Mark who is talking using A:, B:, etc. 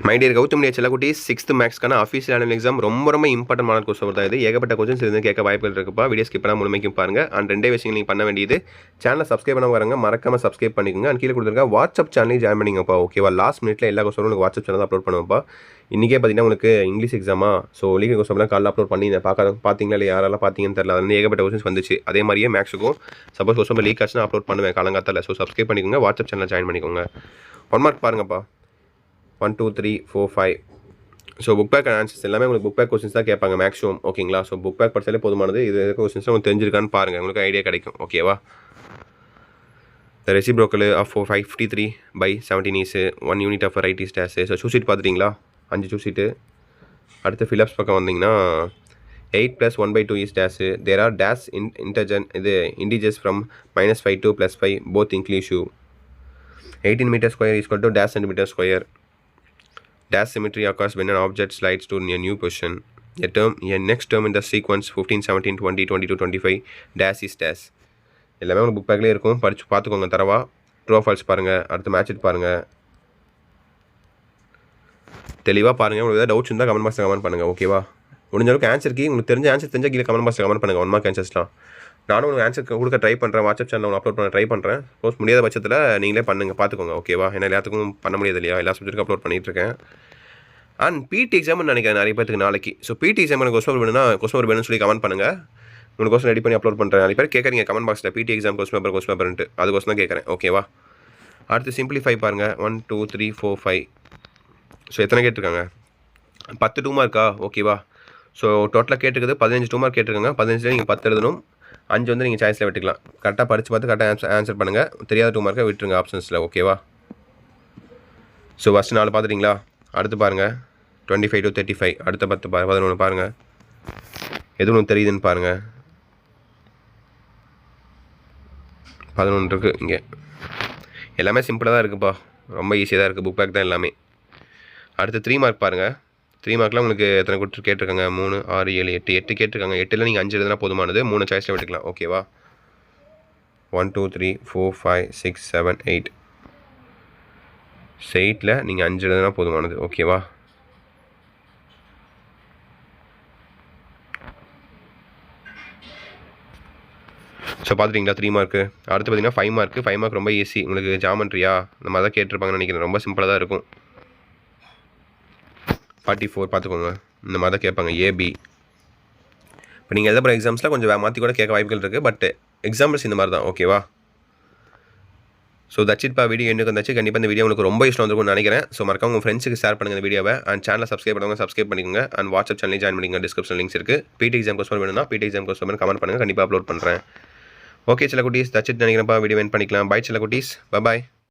A: My dear Gautham செல்லக்குட்டி 6th மேக்ஸ்க்கான official annual exam ரொம்ப important question தான் இது. ஏகப்பட்ட கொஸ்டின்ஸ் இருந்து கேட்க வாய்ப்புகள் இருக்குப்பா. வீடியோ ஸ்கிப் பண்ணாம முழுமைக்கும் பாருங்க. அண்ட் ரெண்டே விஷயங்கள் நீங்கள் பண்ண வேண்டியது, சேனலை சப்ஸ்கிரைப் பண்ண வரங்க மறக்காம சப்ஸ்கிரைப் பண்ணிக்கோங்க. அண்ட் கீழே கொடுத்துருக்க வாட்ஸ்அப் சேனலையும் ஜாயின் பண்ணிங்கப்பா. ஓகேவா? லாஸ்ட் மினிட்ல எல்லா கொஸ்டினும் உங்களுக்கு வாட்ஸ்அப் சேனல் அப்லோட் பண்ணுவோம்ப்பா. இன்றைக்கே பார்த்தீங்கன்னா உங்களுக்கு இங்கிலீஷ் எக்ஸாமா, ஸோ லீகல் கொஸ்டின்லாம் காலைல அப்லோட் பண்ணி பார்த்தீங்களா இல்லை யாரெல்லாம் பார்த்தீங்கன்னு தெரியல. அது ஏகப்பட்ட கொஸ்டின்ஸ் வந்துச்சு. அதே மாதிரியே மேக்ஸுக்கும் சப்போஸ் கொஸ்டின் லீக் ஆச்சுன்னா அப்லோட் பண்ணுவேன் காலங்காத்தால. ஸோ சப்ஸ்கிரைப் பண்ணிக்கோங்க, வாட்ஸ்அப் சேனல் ஜாயின் பண்ணிக்கோங்க. 1 மார்க் பாருங்கப்பா. 1 2 3 4 5. ஸோ புக் பேக் ஆன்சர்ஸ் எல்லாமே உங்களுக்கு புக் பேக் கொஸ்டின்ஸ் தான் கேட்பாங்க மேக்ஸிமம். ஓகேங்களா? ஸோ புக் பேக் படித்தாலே போதுமானது. இது இருக்க கொஸ்டின்ஸ் உங்களுக்கு தெரிஞ்சிருக்கான்னு பாருங்கள், உங்களுக்கு ஐடியா கிடைக்கும். ஓகேவா? The reciprocal of 553/17 is 1 unit of right is dash. So சூசீட் பார்த்துட்டிங்களா? 5 சூசீட்டு. அடுத்து ஃபிலப்ஸ் பக்கம் வந்தீங்கன்னா 8 + 1/2 is dash. There are dash integers from -5 to +5 both inclusive. 18 meter square is equal to dash centimeter square. Dash symmetry occurs when an object slides to a new position. A next term in the sequence 15, 17, 20, 22, 25 dash is dash. எல்லாமே உங்களுக்கு book பேக்லேயே இருக்கும், படித்து பார்த்துக்கோங்க தரவா. True falls பாருங்கள். அடுத்து match it பாருங்கள், தெளிவாக பாருங்கள். உங்களுக்கு ஏதாவது டவுட்ஸ் இருந்தால் கமெண்ட் பாக்ஸில் கமெண்ட் பண்ணுங்கள். ஓகேவா? முடிஞ்ச அளவுக்கு ஆன்சருக்கு உங்களுக்கு தெரிஞ்ச ஆன்சர் தெரிஞ்சால் கீழே கமெண்ட் பாக்ஸில் கமெண்ட் பண்ணுங்கள். 1 மார்க் ஆன்சர்ஸ்லாம் நானும் உங்களுக்கு ஆன்சர் கொடுக்க ட்ரை பண்ணுறேன். வாட்ஸ்அப் சேனல் அப்லோட் பண்ண ட்ரை பண்ணுறேன். சப்போஸ் முடியாத பட்சத்தில் நீங்களே பண்ணுங்கள், பார்த்துக்கோங்க. ஓகேவா? ஏன்னா எல்லாத்துக்கும் பண்ண முடியாது இல்லையா? எல்லா சப்ஜெக்ட்டுக்கும் அப்லோட் பண்ணிகிட்ருக்கேன். அண்ட் பிடி எக்ஸாம்னு நினைக்கிறேன் நிறைய பேருக்கு நாளைக்கு. ஸோ பிடி எக்ஸாம் எனக்கு கொஸ்டின் வேணும்னா கொஸ்டின் வேணும்னு சொல்லி கமெண்ட் பண்ணுங்கள். உங்களுக்கு கொஸ்டின் ரெடி பண்ணி அப்லோட் பண்ணுறேன். நிறைய பேர் கேட்குறீங்க கமெண்ட் பாக்ஸில் பிடி எக்ஸாம் கொஸ்டின் பேப்பர்ன்ட்டு. அது கொஸ்டின் தான் கேட்குறேன். ஓகேவா? அடுத்து சிம்பிளிஃபை பாருங்கள். 1 2 3 4 5. ஸோ எத்தனை கேட்டிருக்காங்க? 10 2 மார்க்கா? ஓகேவா? ஸோ டோட்டலாக கேட்டிருக்குது 15 2 மார்க் கேட்டிருக்காங்க. 15 நீங்கள் 10 எழுதணும். 5 வந்து நீங்கள் சாய்ஸில் விட்டுக்கலாம். கரெக்டாக படித்து பார்த்து கரெக்டாக ஆன்சர் பண்ணுங்கள். தெரியாத 2 மார்க்கை விட்டுருங்க ஆப்ஷன்ஸில். ஓகேவா? So first 4 பார்த்துட்டிங்களா? அடுத்து பாருங்கள் 25 to 35. அடுத்த 11 பாருங்கள். எது ஒன்று தெரியுதுன்னு பாருங்கள். 11 இருக்குது இங்கே. எல்லாமே சிம்பிளாக தான் இருக்குப்பா, ரொம்ப ஈஸியாக தான் இருக்குது. புக் பேக் தான் எல்லாமே. அடுத்து 3 மார்க் பாருங்கள். 3 மார்க்கில் உங்களுக்கு எத்தனை கேட்டிருக்காங்க? 3 6 7 8 கேட்டிருக்காங்க. 8ல் நீங்கள் 5 எழுதுனா போதுமானது. 3 சாய்ஸில் விட்டுக்கலாம். ஓகேவா? 1 2 3 4 5 6 7 8. 8ல் நீங்கள் 5 எழுதுனா போதுமானது. ஓகேவா? ஸோ பார்த்துட்டிங்களா 3 மார்க்கு. அடுத்து பார்த்தீங்கன்னா 5 மார்க்கு. 5 மார்க் ரொம்ப ஈஸி. உங்களுக்கு ஜாமெண்ட்ரியா இந்த மாதிரி தான் கேட்டிருப்பாங்கன்னு நினைக்கிறேன். ரொம்ப சிம்பிளாக தான் இருக்கும். 44 பார்த்துக்கோங்க. இந்த மாதிரி தான் கேட்பாங்க. ஏபி. இப்போ நீங்கள் எழுத போகிற எக்ஸாம்ஸில் கொஞ்சம் மாற்றி கூட கேட்க வாய்ப்புகள் இருக்குது. பட் எக்ஸாம்பிள்ஸ் இந்த மாதிரி தான். ஓகேவா? ஸோ தட்சிட்பா வீடியோ எனக்கு வந்தாச்சு. கண்டிப்பாக இந்த வீடியோ உங்களுக்கு ரொம்ப யூஸ்ஃபுல்லாக வந்துருக்கும்னு நினைக்கிறேன். ஸோ மறக்காம உங்கள் ஃப்ரெண்ட்ஸுக்கு ஷேர் பண்ணுங்கள் இந்த வீடியோவை. அண்ட் சேனலை சப்ஸ்கிரைப் பண்ணுவாங்க, சப்ஸ்கிரைப் பண்ணிக்கோங்க. அண்ட் வாட்ஸ்அப் சேனலையும் ஜாயின் பண்ணிக்கோங்க. டிஸ்கிரிப்ஷன் லிங்க்ஸ் இருக்குது. பிடி எக்ஸாம் கொஸ்டின் வேணும்னா பிடி எக்ஸாம் கொஸ்டின் கமெண்ட் பண்ணுங்கள். கண்டிப்பாக அப்லோட் பண்ணுறேன். ஓகே செல்லக்குட்டீஸ், தட்சிட் நினைக்கிறேன்ப்பா. வீடியோ எண்ட் பண்ணிக்கலாம். பை செல்லக்குட்டீஸ். பாய்.